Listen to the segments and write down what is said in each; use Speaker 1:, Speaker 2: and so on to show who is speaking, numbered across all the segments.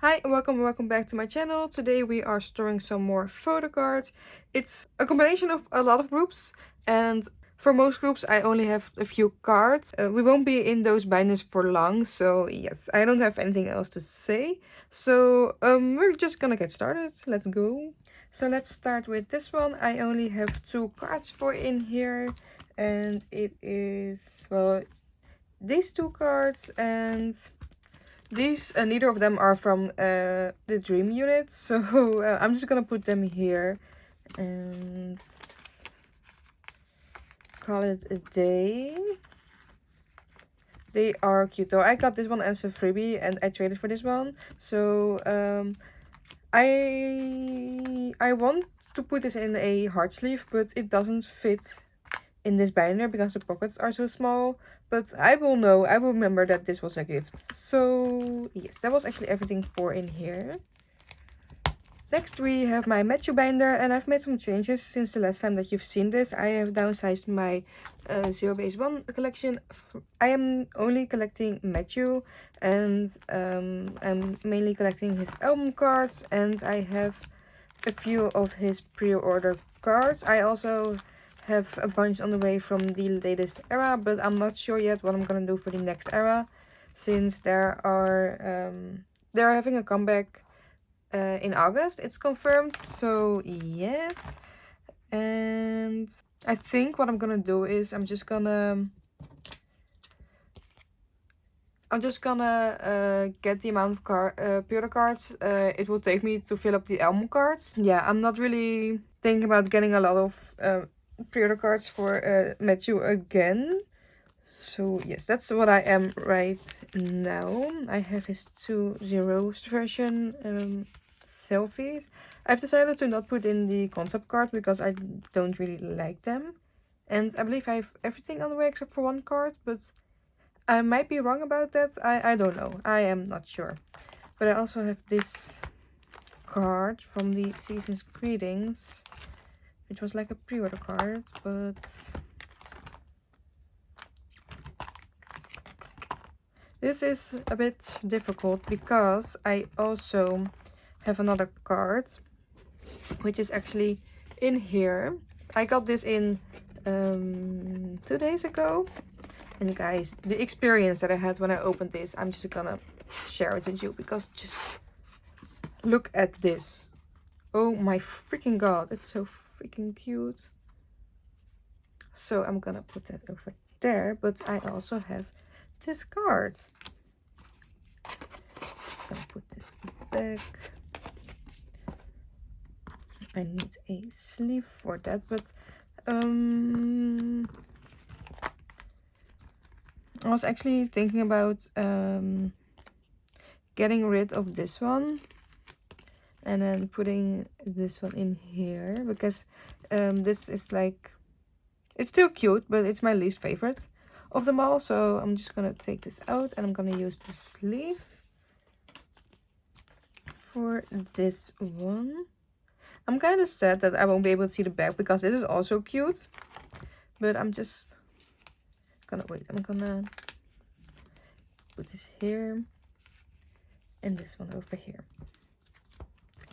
Speaker 1: Hi, welcome back to my channel. Today we are storing some more photo cards. It's a combination of a lot of groups, and for most groups I only have a few cards. We won't be in those binders for long, so yes, I don't have anything else to say. So we're just gonna get started. Let's go. So let's start with this one. I only have 2 cards for in here, and it is, well, these 2 cards, and these, neither of them are from the dream unit, so I'm just gonna put them here and call it a day. They are cute though. I got this one as a freebie and I traded for this one, so I want to put this in a heart sleeve, but it doesn't fit in this binder because the pockets are so small. But I will remember that this was a gift. So yes, that was actually everything for in here. Next we have my Matthew binder, and I've made some changes since the last time that you've seen this. I have downsized my zb1 collection. I am only collecting Matthew, and I'm mainly collecting his album cards, and I have a few of his pre-order cards. I also have a bunch on the way from the latest era, but I'm not sure yet what I'm gonna do for the next era, since they're having a comeback in August. It's confirmed, so yes. And I think what I'm gonna do is I'm just gonna get the amount of pre-order cards it will take me to fill up the album cards. Yeah, I'm not really thinking about getting a lot of pre-order cards for Matthew again. So yes, that's what I am right now. I have his 2.0 version selfies. I've decided to not put in the concept card because I don't really like them. And I believe I have everything on the way except for 1 card, but I might be wrong about that. I don't know. I am not sure. But I also have this card from the Season's Greetings. It was like a pre-order card, but this is a bit difficult because I also have another card, which is actually in here. I got this in 2 days ago. And guys, the experience that I had when I opened this, I'm just gonna share it with you because just look at this. Oh my freaking god, it's so freaking cute. So I'm gonna put that over there, but I also have this card. I'm gonna put this back. I need a sleeve for that, but I was actually thinking about getting rid of this one and then putting this one in here, because this is like, it's still cute, but it's my least favorite of them all. So I'm just gonna take this out and I'm gonna use the sleeve for this one. I'm kind of sad that I won't be able to see the back because this is also cute, but I'm just gonna wait. I'm gonna put this here and this one over here.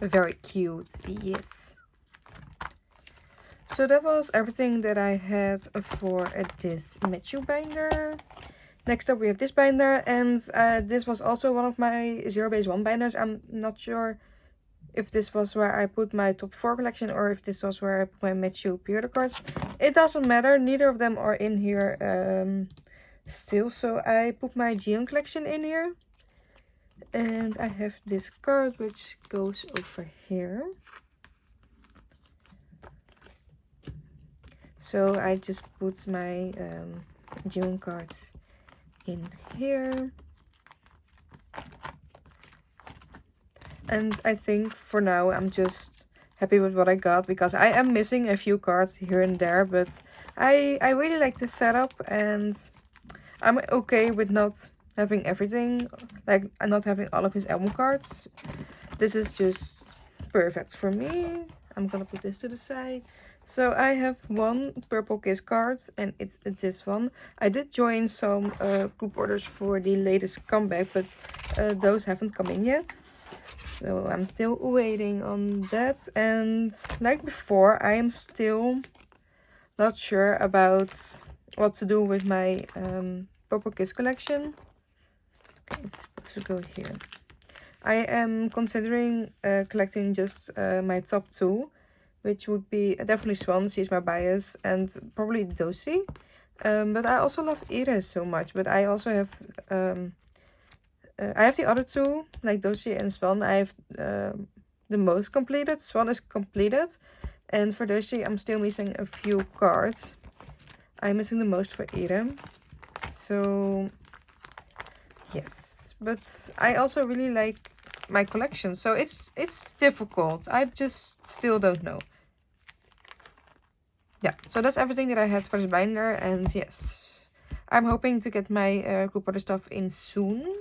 Speaker 1: Very cute, yes. So that was everything that I had for this Matthew binder. Next up we have this binder, and this was also one of my zero-base-1 binders. I'm not sure if this was where I put my top 4 collection or if this was where I put my Matthew pre-order cards. It doesn't matter, neither of them are in here still. So I put my Geon collection in here. And I have this card which goes over here. So I just put my Geon cards in here. And I think for now I'm just happy with what I got, because I am missing a few cards here and there, but I really like this setup, and I'm okay with not having everything, like not having all of his album cards. This is just perfect for me. I'm gonna put this to the side. So I have 1 purple kiss card, and it's this one. I did join some group orders for the latest comeback, but those haven't come in yet. So I'm still waiting on that. And like before, I am still not sure about what to do with my Popo Kids collection. Okay, it's supposed to go here. I am considering collecting just my top 2, which would be definitely Swan, she's my bias, and probably Dosi. But I also love Iris so much, but I also have I have the other 2, like Dosi and Swan. I have the most completed. Swan is completed, and for Dosi I'm still missing a few cards. I'm missing the most for Irem. So yes, but I also really like my collection, so it's difficult. I just still don't know. Yeah, so that's everything that I had for the binder, and yes, I'm hoping to get my group order stuff in soon.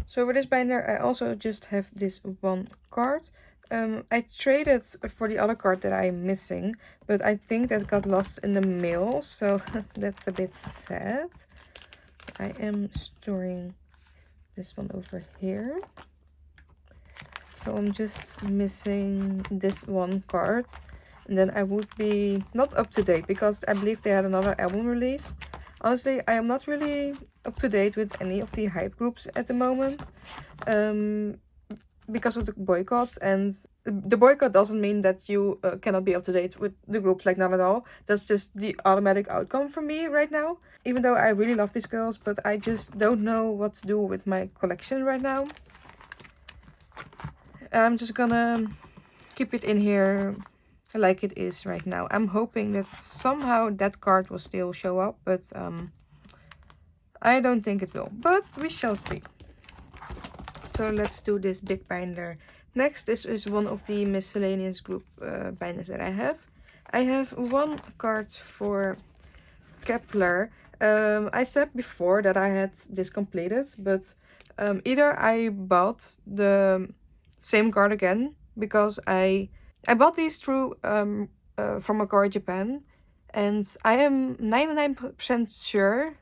Speaker 1: So for this binder, I also just have this one card. I traded for the other card that I'm missing, but I think that got lost in the mail, so that's a bit sad. I am storing this one over here. So I'm just missing this one card. And then I would be not up to date because I believe they had another album release. Honestly, I am not really up to date with any of the hype groups at the moment. Because of the boycott, and the boycott doesn't mean that you cannot be up to date with the groups, like not at all. That's just the automatic outcome for me right now, even though I really love these girls, but I just don't know what to do with my collection right now. I'm just gonna keep it in here like it is right now. I'm hoping that somehow that card will still show up, but I don't think it will, but we shall see. So let's do this big binder next. This is one of the miscellaneous group binders that I have. I have one card for Kepler. I said before that I had this completed, but either I bought the same card again, because I bought these through from Akari Japan, and I am 99% sure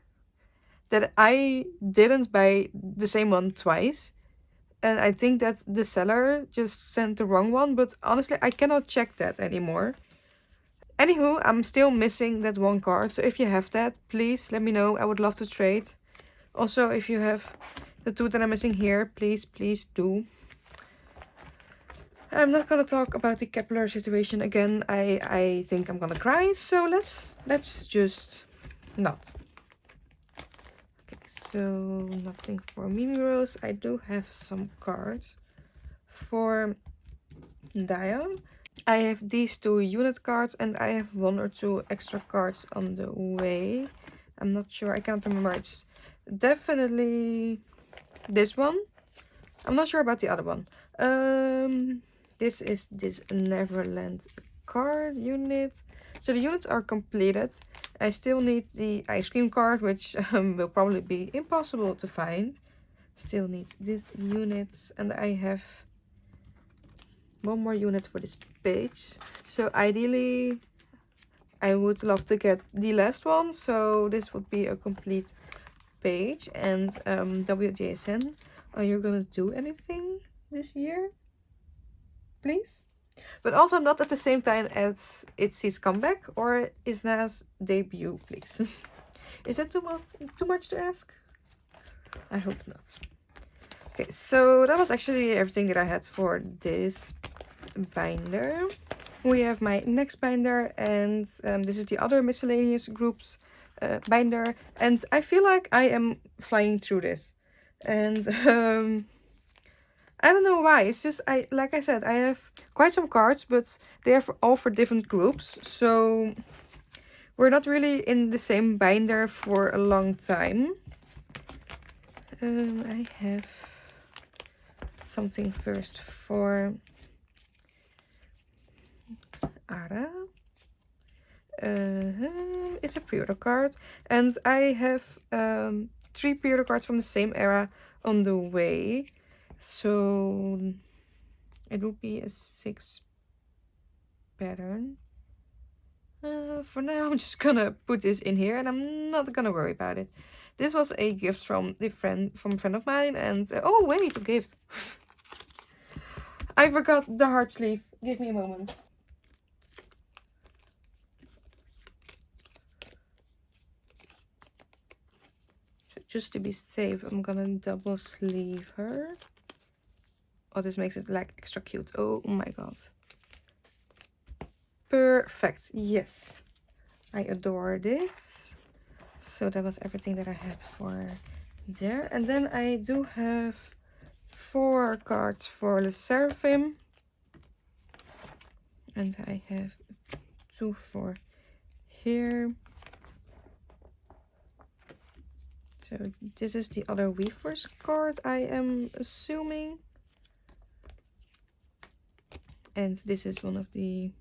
Speaker 1: that I didn't buy the same one twice. And I think that the seller just sent the wrong one, but honestly, I cannot check that anymore. Anywho, I'm still missing that one card, so if you have that, please let me know. I would love to trade. Also, if you have the 2 that I'm missing here, please do. I'm not gonna talk about the Kepler situation again. I think I'm gonna cry, so let's just not. So nothing for Mimi Rose. I do have some cards for Diane. I have these 2 unit cards, and I have 1 or 2 extra cards on the way. I'm not sure. I can't remember. It's definitely this one. I'm not sure about the other one. This is this Neverland card unit. So the units are completed. I still need the ice cream card, which will probably be impossible to find. Still need this unit, and I have 1 more unit for this page. So ideally, I would love to get the last one. So this would be a complete page. And wjsn, are you gonna do anything this year? Please? But also not at the same time as Itzy's comeback or Isna's debut, please. Is that too much to ask? I hope not. Okay, so that was actually everything that I had for this binder. We have my next binder, and this is the other miscellaneous groups binder. And I feel like I am flying through this. And I don't know why. It's just, like I said, I have quite some cards, but they are all for different groups. So we're not really in the same binder for a long time. I have something first for Ara. It's a pre-order card. And I have 3 pre-order cards from the same era on the way. So it will be a 6 pattern. For now, I'm just gonna put this in here, and I'm not gonna worry about it. This was a gift from a friend of mine, and oh wait, a gift. I forgot the heart sleeve. Give me a moment. So just to be safe, I'm gonna double sleeve her. Oh, this makes it like extra cute. Oh my god. Perfect. Yes. I adore this. So that was everything that I had for there. And then I do have 4 cards for lesserafim. And I have 2 for here. So this is the other weaver's card, I am assuming. And this is one of the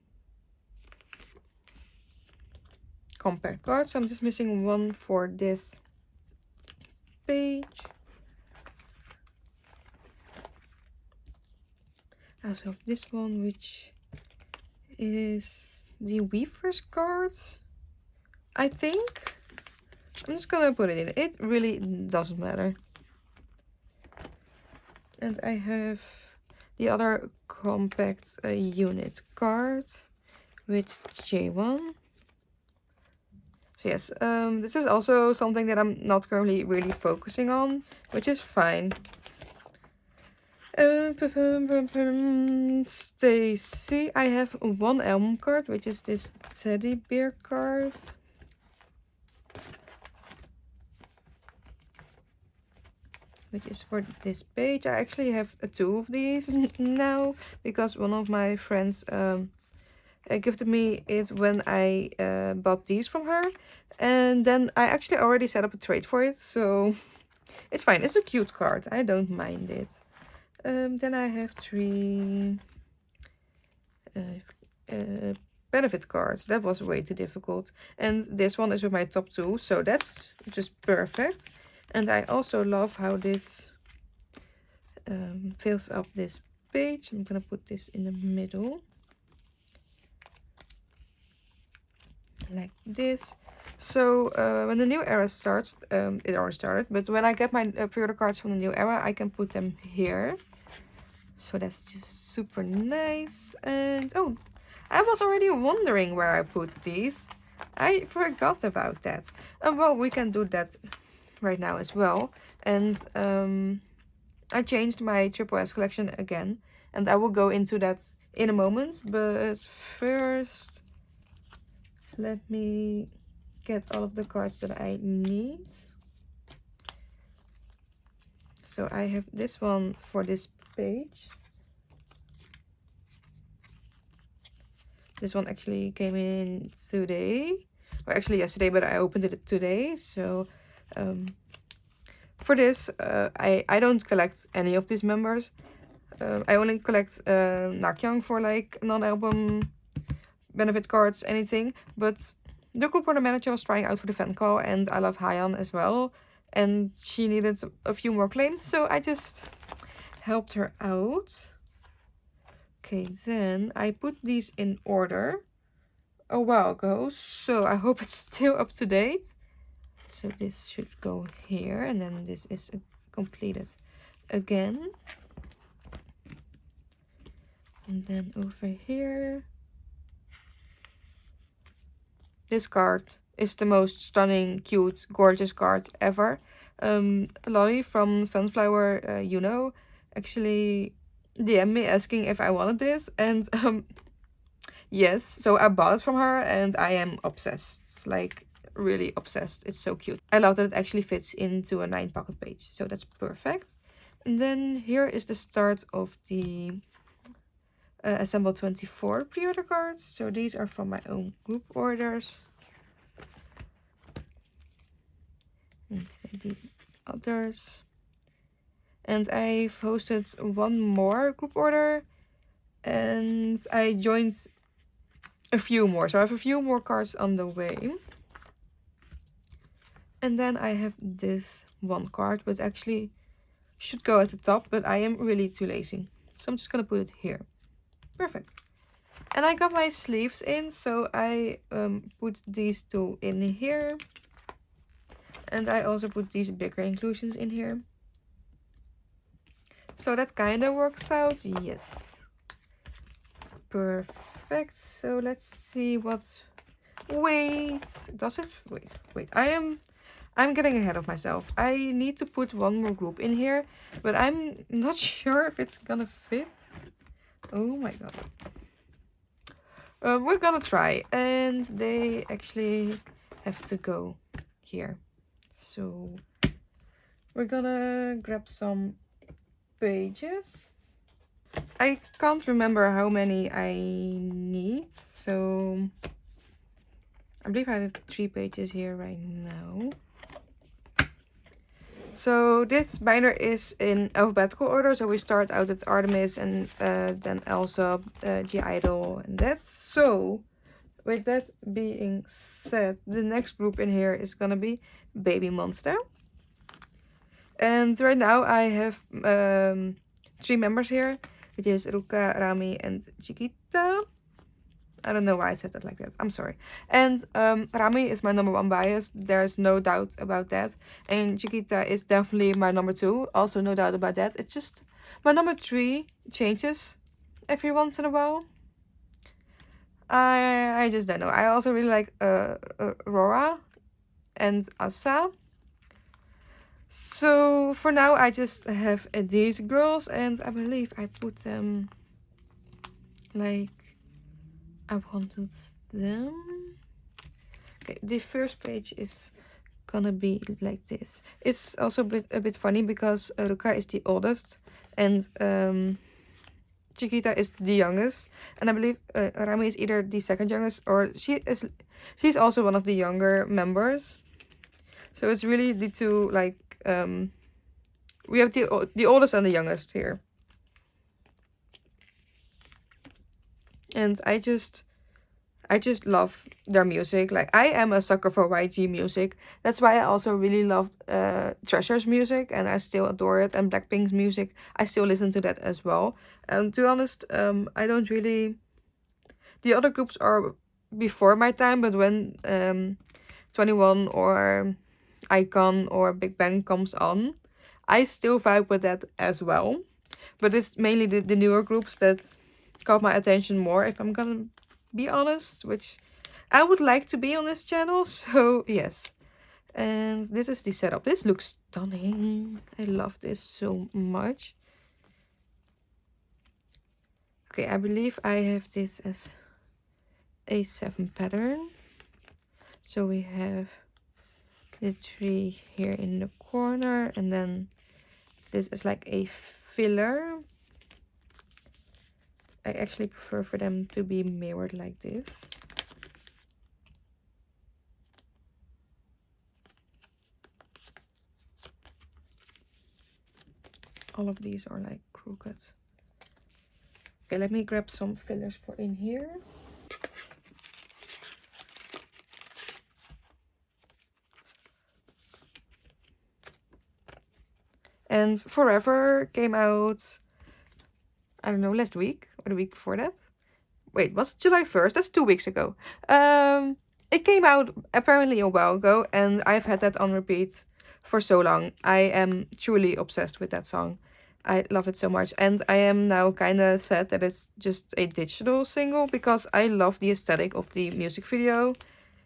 Speaker 1: compact cards. I'm just missing one for this page. I also have this one, which is the weaver's cards, I think. I'm just gonna put it in. It really doesn't matter. And I have the other compact unit card with J1. So yes, this is also something that I'm not currently really focusing on, which is fine. Stayc, I have 1 album card, which is this teddy bear card. Which is for this page. I actually have 2 of these now, because one of my friends gifted me it when I bought these from her. And then I actually already set up a trade for it, so it's fine. It's a cute card. I don't mind it. Then I have 3 benefit cards. That was way too difficult. And this one is with my top 2, so that's just perfect. And I also love how this fills up this page. I'm gonna put this in the middle. Like this. So when the new era starts, it already started, but when I get my pre-order cards from the new era, I can put them here. So that's just super nice. And oh, I was already wondering where I put these. I forgot about that. Well, we can do that right now as well. And I changed my SSS collection again, and I will go into that in a moment. But first, let me get all of the cards that I need. So I have this one for this page. This one actually came in today, or actually yesterday, but I opened it today. So for this, I don't collect any of these members. I only collect Nakyang for like non-album benefit cards, anything. But the group order manager was trying out for the fan call, and I love Hyan as well. And she needed a few more claims, so I just helped her out. Okay, then I put these in order a while ago, so I hope it's still up to date. So this should go here, and then this is completed again. And then over here. This card is the most stunning, cute, gorgeous card ever. Lolly from Sunflower, actually DM'd me asking if I wanted this, and yes, so I bought it from her, and I am obsessed, like really obsessed. It's so cute. I love that it actually fits into a 9 pocket page, so that's perfect. And then here is the start of the Assemble 24 pre-order cards. So these are from my own group orders. And the others. And I've hosted 1 more group order. And I joined a few more. So I have a few more cards on the way. And then I have this 1 card, which actually should go at the top, but I am really too lazy. So I'm just gonna put it here. Perfect. And I got my sleeves in, so I put these 2 in here. And I also put these bigger inclusions in here. So that kind of works out. Yes. Perfect. So let's see what... Wait. Does it... Wait. I'm getting ahead of myself. I need to put one more group in here, but I'm not sure if it's gonna fit. Oh my god. We're gonna try, and they actually have to go here. So we're gonna grab some pages. I can't remember how many I need, so I believe I have 3 pages here right now. So this binder is in alphabetical order, so we start out with Artemis and then Elsa, G Idol, and that. So with that being said, the next group in here is gonna be Babymonster. And right now I have 3 members here, which is Ruka, Rami, and Chiquita. I don't know why I said that like that. I'm sorry. And Rami is my #1 bias. There's no doubt about that. And Chiquita is definitely my #2. Also no doubt about that. It's just my #3 changes every once in a while. I just don't know. I also really like Rora and Asa. So for now I just have these girls, and I believe I put them like I wanted them. Okay, the first page is gonna be like this. It's also a bit funny because Ruka is the oldest and Chiquita is the youngest, and I believe Rami is either the second youngest or she's also one of the younger members. So it's really the two, like we have the oldest and the youngest here. And I just love their music. Like, I am a sucker for YG music. That's why I also really loved Treasure's music, and I still adore it. And Blackpink's music, I still listen to that as well. And to be honest, I don't really... The other groups are before my time, but when 21 or Icon or Big Bang comes on, I still vibe with that as well. But it's mainly the newer groups that caught my attention more, if I'm gonna be honest, which I would like to be on this channel, so yes. And this is the setup. This looks stunning. I love this so much. Okay, I believe I have this as a 7 pattern. So we have the 3 here in the corner, and then this is like a filler. I actually prefer for them to be mirrored like this. All of these are like crooked. Okay, let me grab some fillers for in here. And Forever came out, I don't know, last week or the week before that. Wait, was it July 1st? That's 2 weeks ago. It came out apparently a while ago, and I've had that on repeat for so long. I am truly obsessed with that song. I love it so much, and I am now kind of sad that it's just a digital single, because I love the aesthetic of the music video,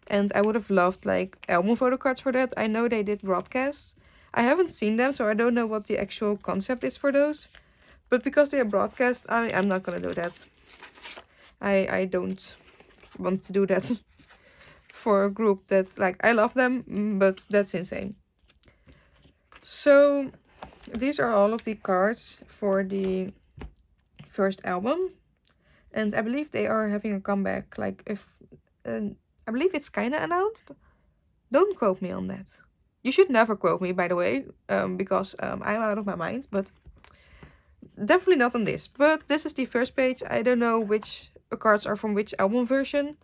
Speaker 1: and I would have loved like album photo cards for that. I know they did broadcasts. I haven't seen them, so I don't know what the actual concept is for those. But because they are broadcast, I'm not gonna do that. I don't want to do that for a group that's like, I love them, but that's insane. So these are all of the cards for the first album. And I believe they are having a comeback. Like, if I believe it's kind of announced. Don't quote me on that. You should never quote me, by the way, because I'm out of my mind. But definitely not on this. But this is the first page. I don't know which cards are from which album version,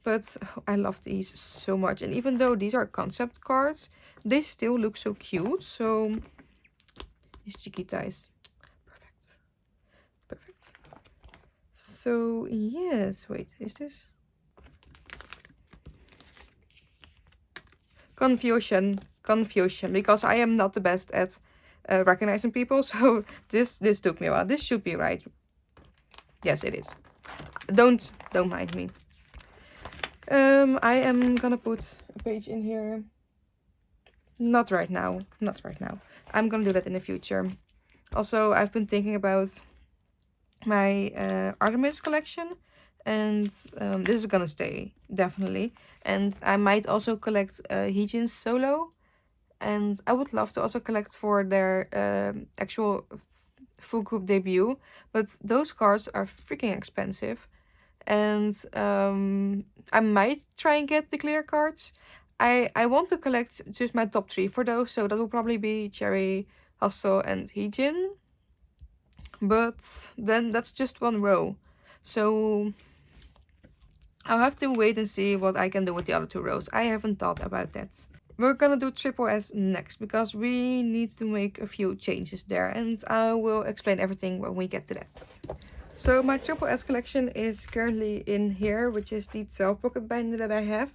Speaker 1: but I love these so much. And even though these are concept cards, they still look so cute. So this Chiquita is perfect. Perfect. So yes, wait, is this? Confusion. confusion because I am not the best at recognizing people. So this took me a while. This should be right. Yes, it is. Don't mind me. I am gonna put a page in here. Not right now. Not right now. I'm gonna do that in the future. Also, I've been thinking about my Artemis collection, and this is gonna stay definitely. And I might also collect Hehe solo, and I would love to also collect for their actual full group debut, but those cards are freaking expensive. And I might try and get the clear cards. I want to collect just my top 3 for those, so that will probably be Cherry, Hustle, and Hehe. But then that's just one row, so I'll have to wait and see what I can do with the other 2 rows. I haven't thought about that. We're gonna do SSS next because we need to make a few changes there, and I will explain everything when we get to that. So my SSS collection is currently in here, which is the 12 pocket binder that I have.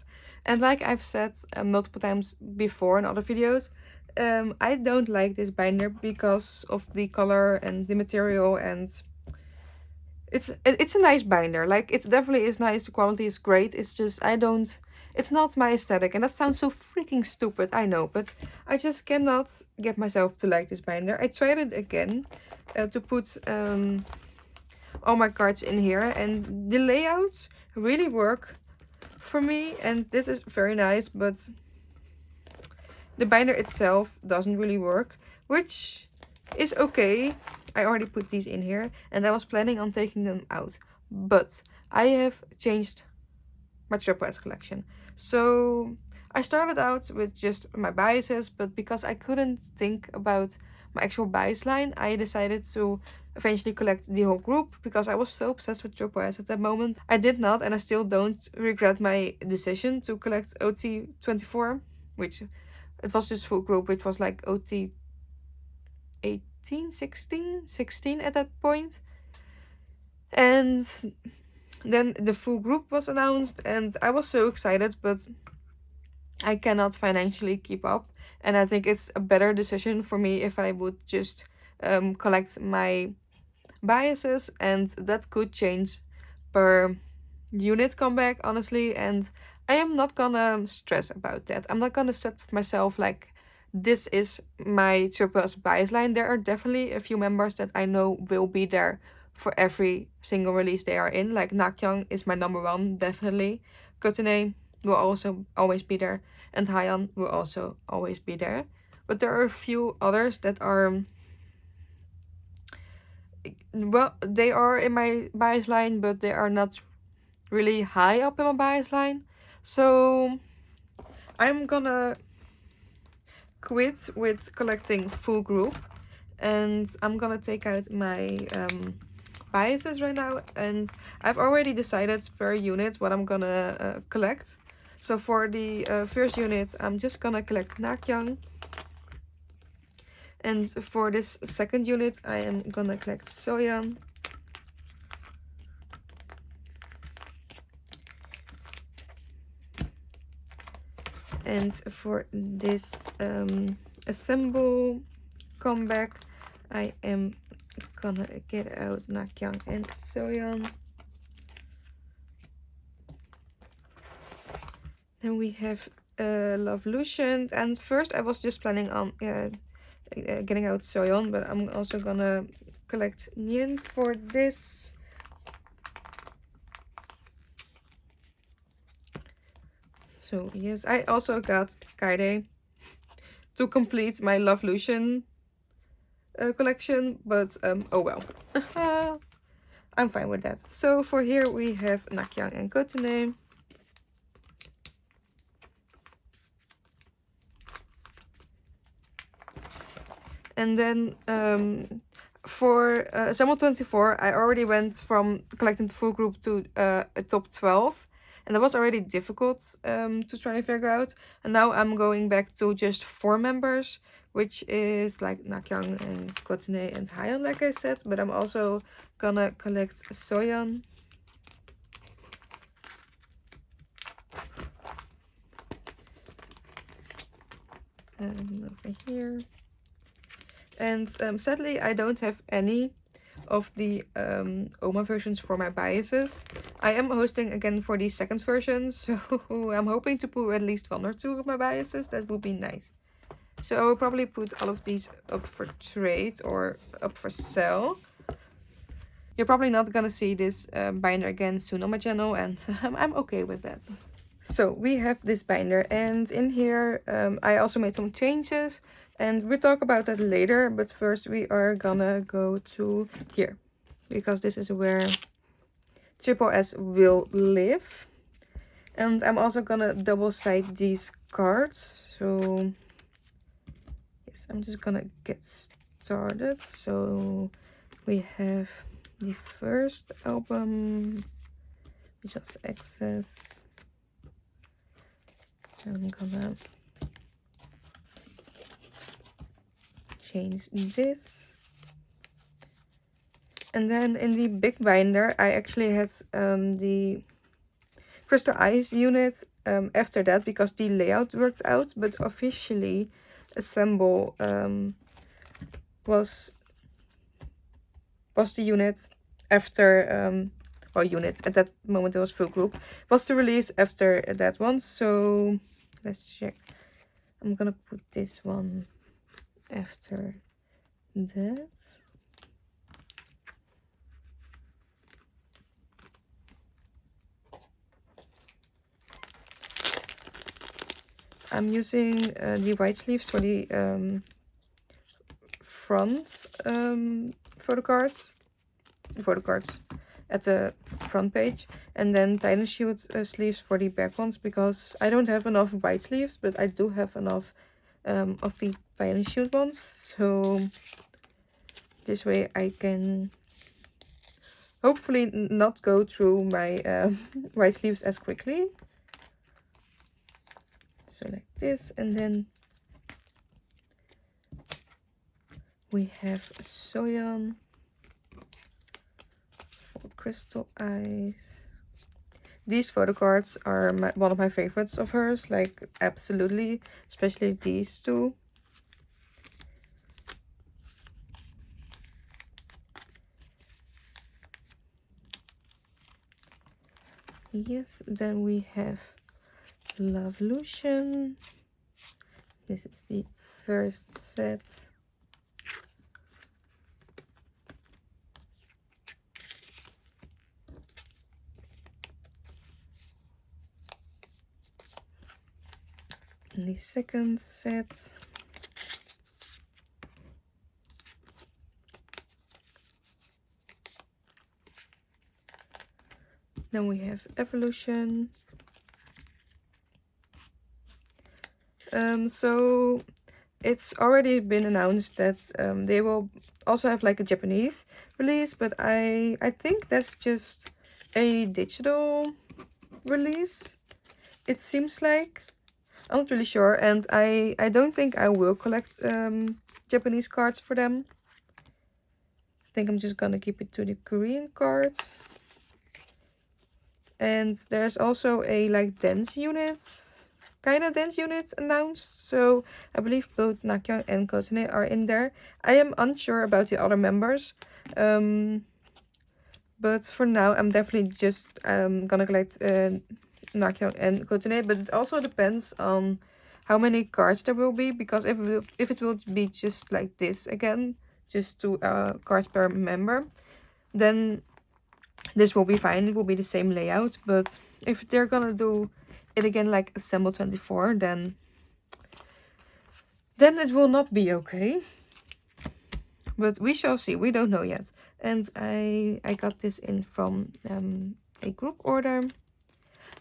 Speaker 1: And like I've said multiple times before in other videos, I don't like this binder because of the color and the material, and it's a nice binder. Like, it definitely is nice, the quality is great. It's just it's not my aesthetic, and that sounds so freaking stupid, I know, but I just cannot get myself to like this binder. I tried it again to put all my cards in here, and the layouts really work for me, and this is very nice, but the binder itself doesn't really work, which is okay. I already put these in here, and I was planning on taking them out, but I have changed my SSS collection. So I started out with just my biases, but because I couldn't think about my actual bias line, I decided to eventually collect the whole group because I was so obsessed with SSS at that moment. I did not, and I still don't regret my decision to collect OT24, which it was just full group, which was like OT 18, 16 at that point. And then the full group was announced, and I was so excited, but I cannot financially keep up. And I think it's a better decision for me if I would just collect my biases, and that could change per unit comeback, honestly. And I am not gonna stress about that. I'm not gonna set myself like, this is my SSS bias line. There are definitely a few members that I know will be there for every single release they are in. Like Nakyang is my #1, definitely. Kotene will also always be there, and Hyan will also always be there. But there are a few others that are, well, they are in my bias line, but they are not really high up in my bias line. So I'm gonna quit with collecting full group, and I'm gonna take out my biases right now, and I've already decided per unit what I'm gonna collect. So for the first unit, I'm just gonna collect Nakyang, and for this second unit, I am gonna collect Soyeon. And for this assemble comeback, I am gonna get out Nakyang and Soyeon. Then we have Love Lucian, and first I was just planning on getting out Soyeon, but I'm also gonna collect Nyen for this. So yes, I also got Kaide to complete my Love Lucian collection, but oh well. I'm fine with that. So for here we have Nakyang and Kotene. And then for Assemble 24, I already went from collecting the full group to a top 12. And that was already difficult to try and figure out. And now I'm going back to just 4 members, which is like Nakyang and Kotene and Hyan, like I said. But I'm also gonna collect Soyeon. over here. And sadly, I don't have any of the OMA versions for my biases. I am hosting again for the second version, so I'm hoping to put at least 1 or 2 of my biases. That would be nice. So I will probably put all of these up for trade or up for sale. You're probably not gonna see this binder again soon on my channel, and I'm okay with that. So we have this binder, and in here I also made some changes, and we'll talk about that later. But first we are gonna go to here, because this is where SSS will live. And I'm also gonna double side these cards. So yes, I'm just gonna get started. So we have the first album, just access. I'm gonna change this. And then in the big binder, I actually had the Crystal Eyes unit after that, because the layout worked out, but officially Assemble was the unit after well, unit at that moment it was full group, was the release after that one. So let's check. I'm gonna put this one after that. I'm using the white sleeves for the front photocards at the front page, and then tiny shield sleeves for the back ones, because I don't have enough white sleeves, but I do have enough of the tiny shield ones. So this way I can hopefully not go through my white sleeves as quickly. So like this, and then we have Soyeon for Crystal Eyes. These photo cards are one of my favorites of hers, like absolutely, especially these two. Yes, then we have Love Lucian. This is the first set. And the second set. Then we have Evolution. So it's already been announced that they will also have like a Japanese release, but I think that's just a digital release, it seems like. I'm not really sure, and I don't think I will collect Japanese cards for them. I think I'm just gonna keep it to the Korean cards. And there's also a like dance units, kind of dance unit announced. So I believe both Nakyang and Kotane are in there. I am unsure about the other members. But for now, I'm definitely just gonna collect Nakyang and Kotane. But it also depends on how many cards there will be. Because if it will be just like this again, just 2 cards per member, then this will be fine. It will be the same layout. But if they're gonna do it again like Assemble 24, then it will not be okay. But we shall see. We don't know yet. And I got this in from a group order.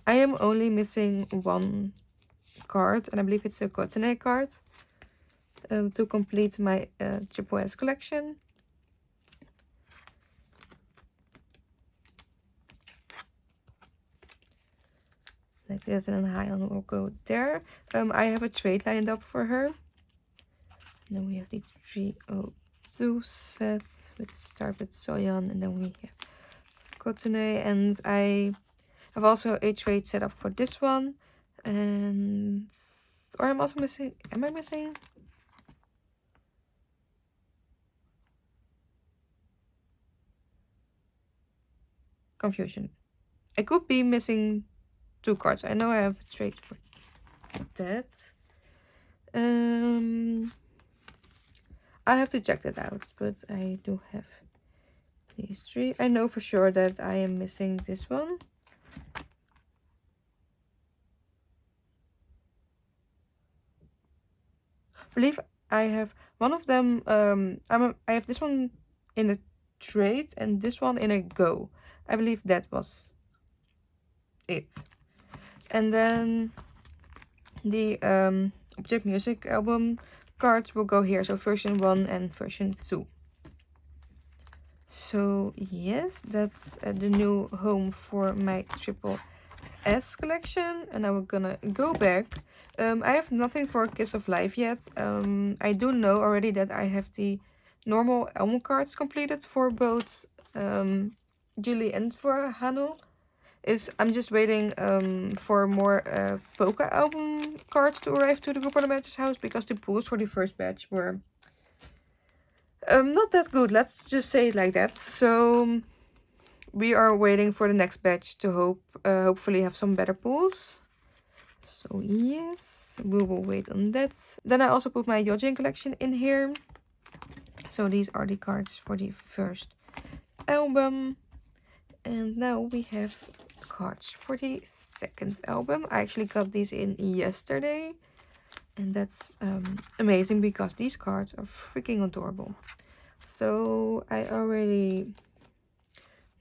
Speaker 1: I am only missing 1 card, and I believe it's a Kotane card, to complete my SSS collection. Like this, and then Haiyan will go there. I have a trade lined up for her. And then we have the 302 sets with Starbit Soyeon, and then we have Kotane, and I have also a trade set up for this one. And list. Or I'm also missing, am I missing? Confusion. I could be missing 2 cards. I know I have a trade for that. I have to check that out, but I do have these 3. I know for sure that I am missing this one. I believe I have one of them. I have this one in a trade and this one in a go. I believe that was it. And then the Object Music album cards will go here. So version 1 and version 2. So yes, that's the new home for my triple S collection. And now we're gonna go back. I have nothing for Kiss of Life yet. I do know already that I have the normal album cards completed for both Julie and for Hano. I'm just waiting for more Poca album cards to arrive to the group of the matches house, because the pools for the first batch were not that good. Let's just say it like that. So we are waiting for the next batch to hopefully have some better pools. So yes, we will wait on that. Then I also put my Yojin collection in here. So these are the cards for the first album. And now we have cards for the second album. I actually got these in yesterday. And that's amazing because these cards are freaking adorable. So I already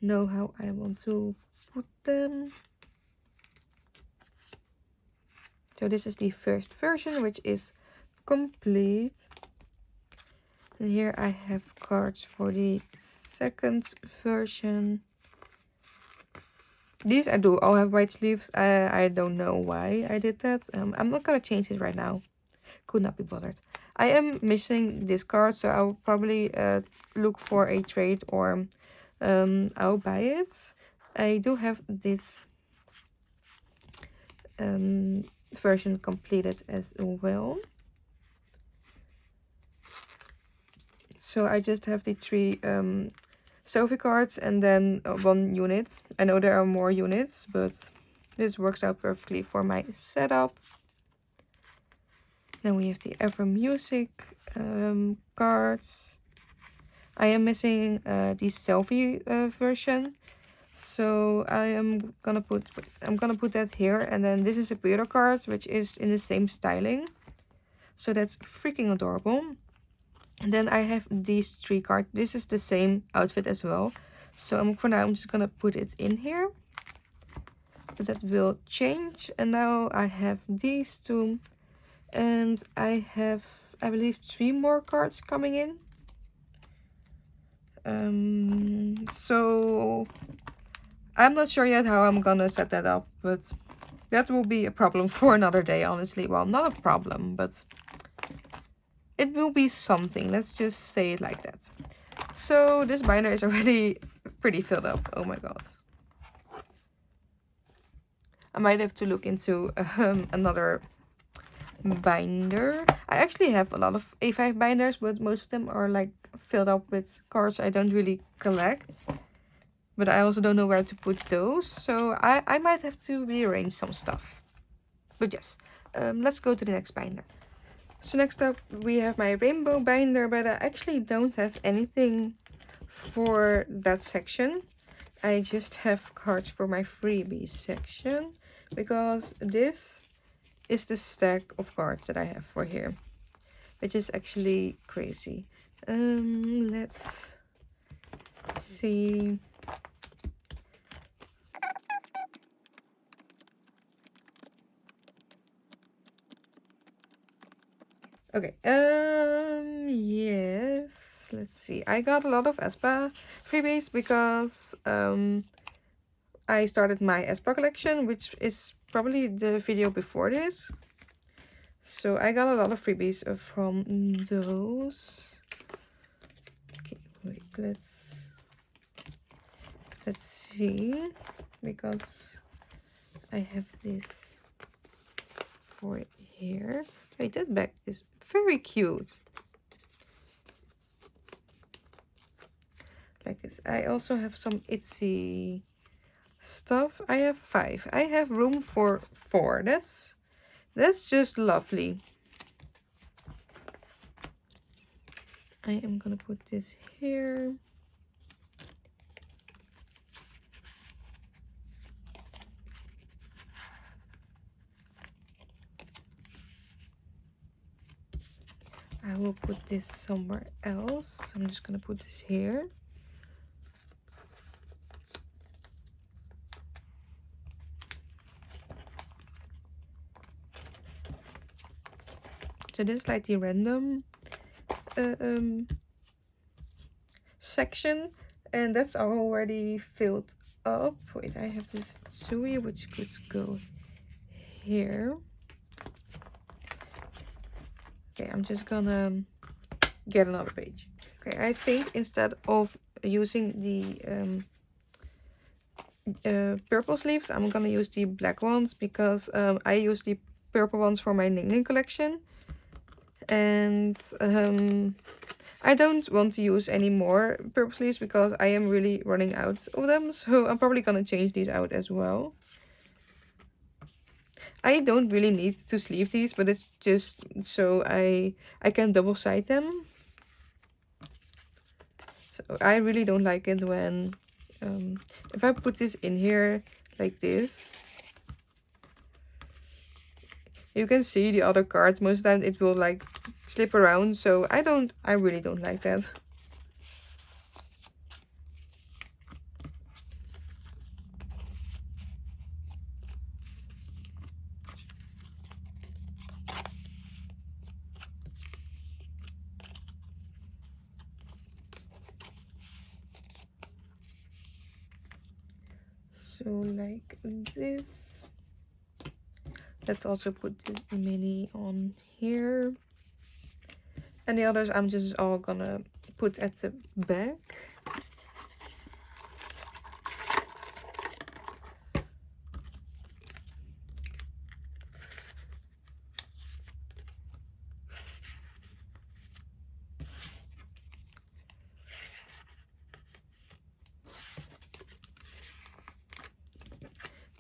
Speaker 1: know how I want to put them. So this is the first version, which is complete. And here I have cards for the second version. These I do all have white sleeves. I don't know why I did that. I'm not gonna change it right now. Could not be bothered. I am missing this card, so I'll probably look for a trade, or I'll buy it. I do have this version completed as well. So I just have the 3 Sophie cards and then 1 unit. I know there are more units, but this works out perfectly for my setup. Then we have the Ever Music cards. I am missing the selfie version, so I'm gonna put that here. And then this is a Peter card, which is in the same styling, so that's freaking adorable. And then I have these 3 cards. This is the same outfit as well. So for now I'm just gonna put it in here. But that will change. And now I have these 2. And I have, I believe, 3 more cards coming in. So I'm not sure yet how I'm gonna set that up. But that will be a problem for another day, honestly. Well, not a problem, but it will be something. Let's just say it like that. So this binder is already pretty filled up. Oh my god. I might have to look into another binder. I actually have a lot of A5 binders, but most of them are like filled up with cards I don't really collect. But I also don't know where to put those. So I might have to rearrange some stuff. But yes, let's go to the next binder. So next up we have my rainbow binder, but I actually don't have anything for that section. I just have cards for my freebies section, because this is the stack of cards that I have for here, which is actually crazy. Let's see. Okay, yes, let's see. I got a lot of aespa freebies because I started my aespa collection, which is probably the video before this. So I got a lot of freebies from those. Okay, wait, let's see, because I have this for here. Wait, that bag is very cute. Like this. I also have some itzy stuff. I have 5. I have room for 4. That's just lovely. I am gonna put this here. I will put this somewhere else. I'm just gonna put this here. So this is like the random section, and that's already filled up. Wait, I have this Tsui which could go here. Okay, I'm just gonna get another page. Okay, I think instead of using the purple sleeves, I'm gonna use the black ones because I use the purple ones for my Ning collection, and I don't want to use any more purple sleeves because I am really running out of them, so I'm probably gonna change these out as well. I don't really need to sleeve these, but it's just so I can double side them. So I really don't like it when if I put this in here like this, you can see the other cards. Most of the time it will like slip around, so I really don't like that. So like this. Let's also put this mini on here. And the others I'm just all gonna put at the back.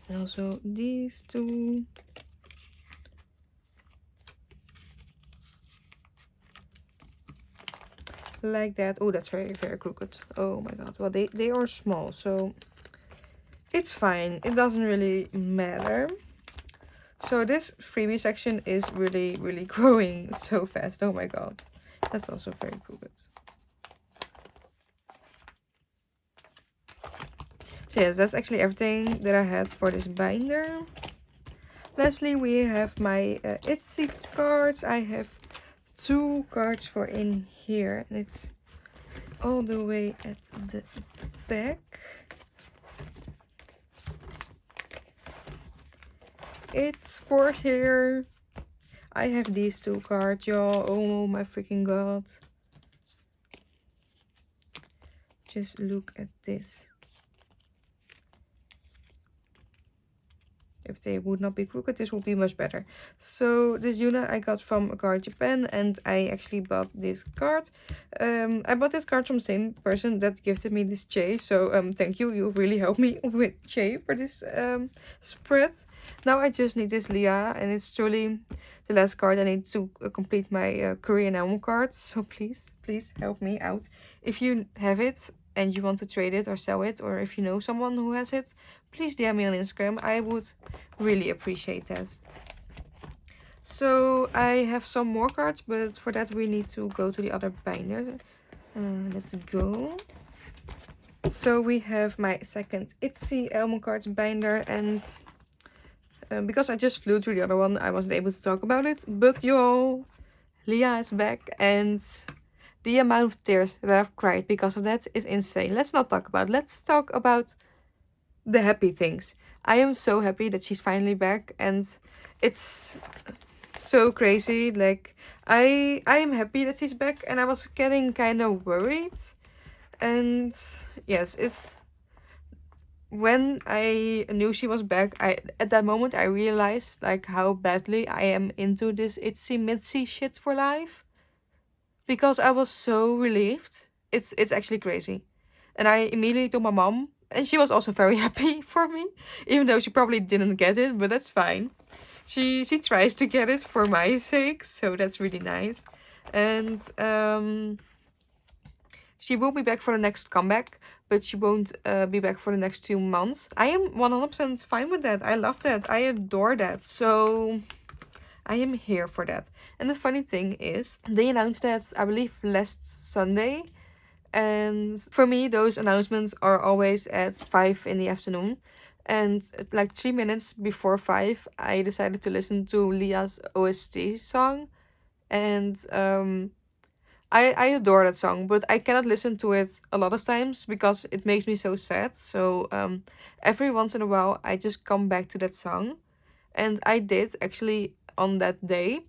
Speaker 1: And also these two. Like that. Oh, that's very, very crooked. Oh my god. Well, they are small, so it's fine. It doesn't really matter. So this freebie section is really, really growing so fast. Oh my god. That's also very crooked. So yes, that's actually everything that I had for this binder. Lastly, we have my itzy cards. I have 2 cards for in here, and it's all the way at the back. It's for here. I have these 2 cards, y'all. Oh my freaking god. Just look at this. If they would not be crooked, this would be much better. So this Yuna I got from a card Japan, and I actually bought this card. I bought this card from the same person that gifted me this Che. So thank you. You really helped me with Che for this spread. Now I just need this LIA, and it's truly the last card I need to complete my Korean album cards. So please, please help me out. If you have it and you want to trade it or sell it, or if you know someone who has it, please DM me on Instagram. I would really appreciate that. So I have some more cards, but for that we need to go to the other binder. Let's go. So we have my second itzy album cards binder, and because I just flew through the other one, I wasn't able to talk about it. But y'all, LIA is back, and the amount of tears that I've cried because of that is insane. Let's not talk about it. Let's talk about the happy things. I am so happy that she's finally back, and it's so crazy. Like I am happy that she's back, and I was getting kind of worried. And yes, when I knew she was back, at that moment I realized like how badly I am into this itsy mitsy shit for life, because I was so relieved. It's actually crazy. And I immediately told my mom, and she was also very happy for me, even though she probably didn't get it, but that's fine. She tries to get it for my sake, so that's really nice. And she will be back for the next comeback, but she won't be back for the next 2 months. I am 100% fine with that. I love that. I adore that. So I am here for that. And the funny thing is, they announced that, I believe, last Sunday. And for me, those announcements are always at 5 in the afternoon. And like 3 minutes before 5, I decided to listen to LIA's OST song. And I adore that song, but I cannot listen to it a lot of times because it makes me so sad. So every once in a while, I just come back to that song. And I did actually on that day.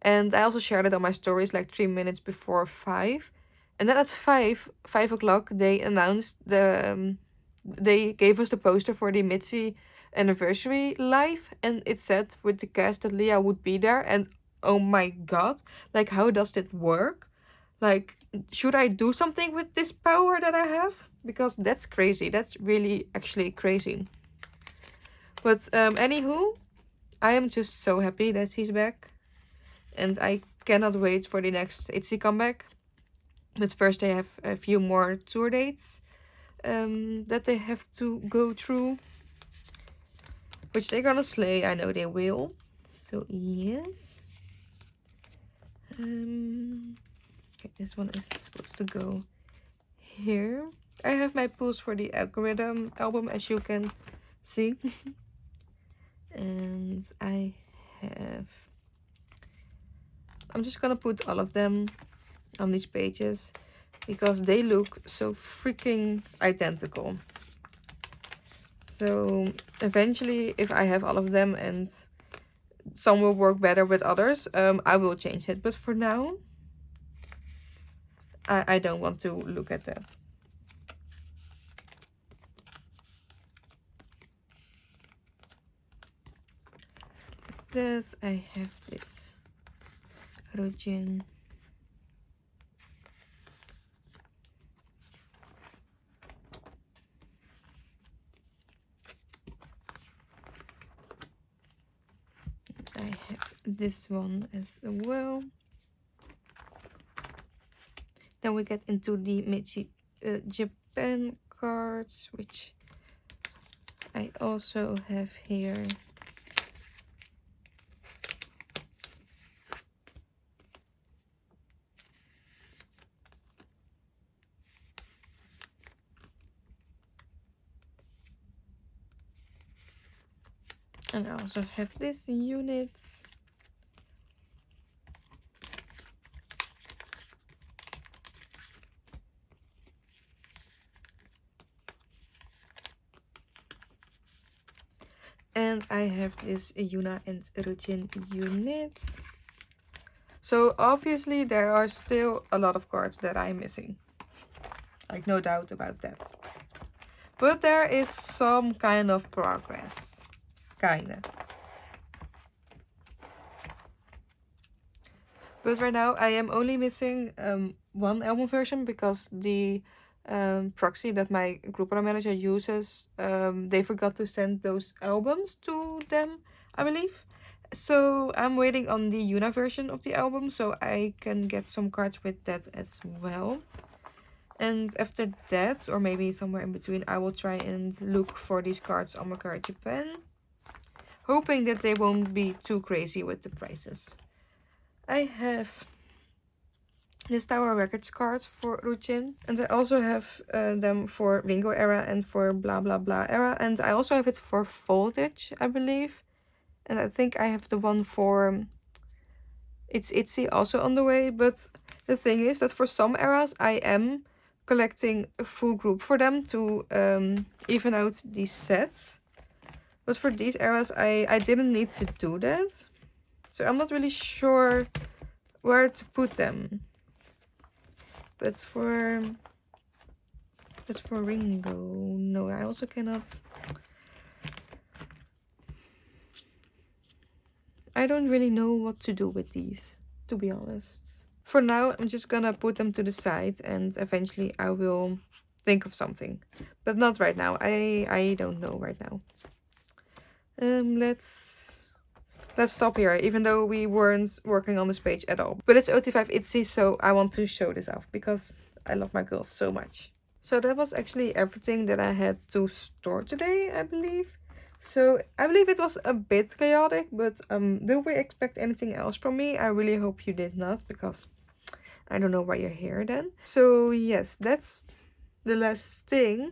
Speaker 1: And I also shared it on my stories like 3 minutes before 5. And then at 5 o'clock, they announced they gave us the poster for the Mitzi anniversary live. And it said with the cast that LIA would be there. And oh my god, like how does that work? Like, should I do something with this power that I have? Because that's crazy. That's really actually crazy. But anywho, I am just so happy that he's back. And I cannot wait for the next itzy comeback. But first they have a few more tour dates that they have to go through. Which they're gonna slay. I know they will. So yes. Okay, this one is supposed to go here. I have my pulls for the algorithm album, as you can see. And I'm just gonna put all of them on these pages because they look so freaking identical. So eventually, if I have all of them and some will work better with others, I will change it. But for now, I don't want to look at that. That I have this Rojin. I have this one as well. Then we get into the Meiji Japan cards, which I also have here. And I also have this unit. And I have this Yuna and Rujin unit. So obviously there are still a lot of cards that I'm missing. Like, no doubt about that. But there is some kind of progress. Kinda. But right now I am only missing one album version because the proxy that my group manager uses, they forgot to send those albums to them, I believe. So I'm waiting on the Yuna version of the album so I can get some cards with that as well. And after that, or maybe somewhere in between, I will try and look for these cards on Mercari Japan, hoping that they won't be too crazy with the prices. I have this Tower Records cards for Rujin, and I also have them for Ringo era and for blah blah blah era, and I also have it for Voltage, I believe, and I think I have the one for It's Itzy also on the way. But the thing is that for some eras I am collecting a full group for them to even out these sets, but for these eras I didn't need to do that, so I'm not really sure where to put them. But for But for Ringo, no, I also cannot. I don't really know what to do with these, to be honest. For now, I'm just gonna put them to the side and eventually I will think of something. But not right now. I don't know right now. Let's stop here, even though we weren't working on this page at all. But it's OT5 itzy, so I want to show this off because I love my girls so much. So that was actually everything that I had to store today, I believe. So I believe it was a bit chaotic, but do we expect anything else from me? I really hope you did not, because I don't know why you're here then. So yes, that's the last thing.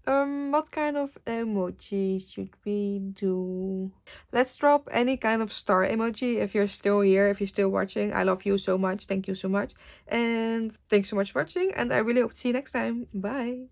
Speaker 1: What kind of emoji should we do? Let's drop any kind of star emoji if you're still here, if you're still watching. I love you so much. Thank you so much. And thanks so much for watching. And I really hope to see you next time. Bye.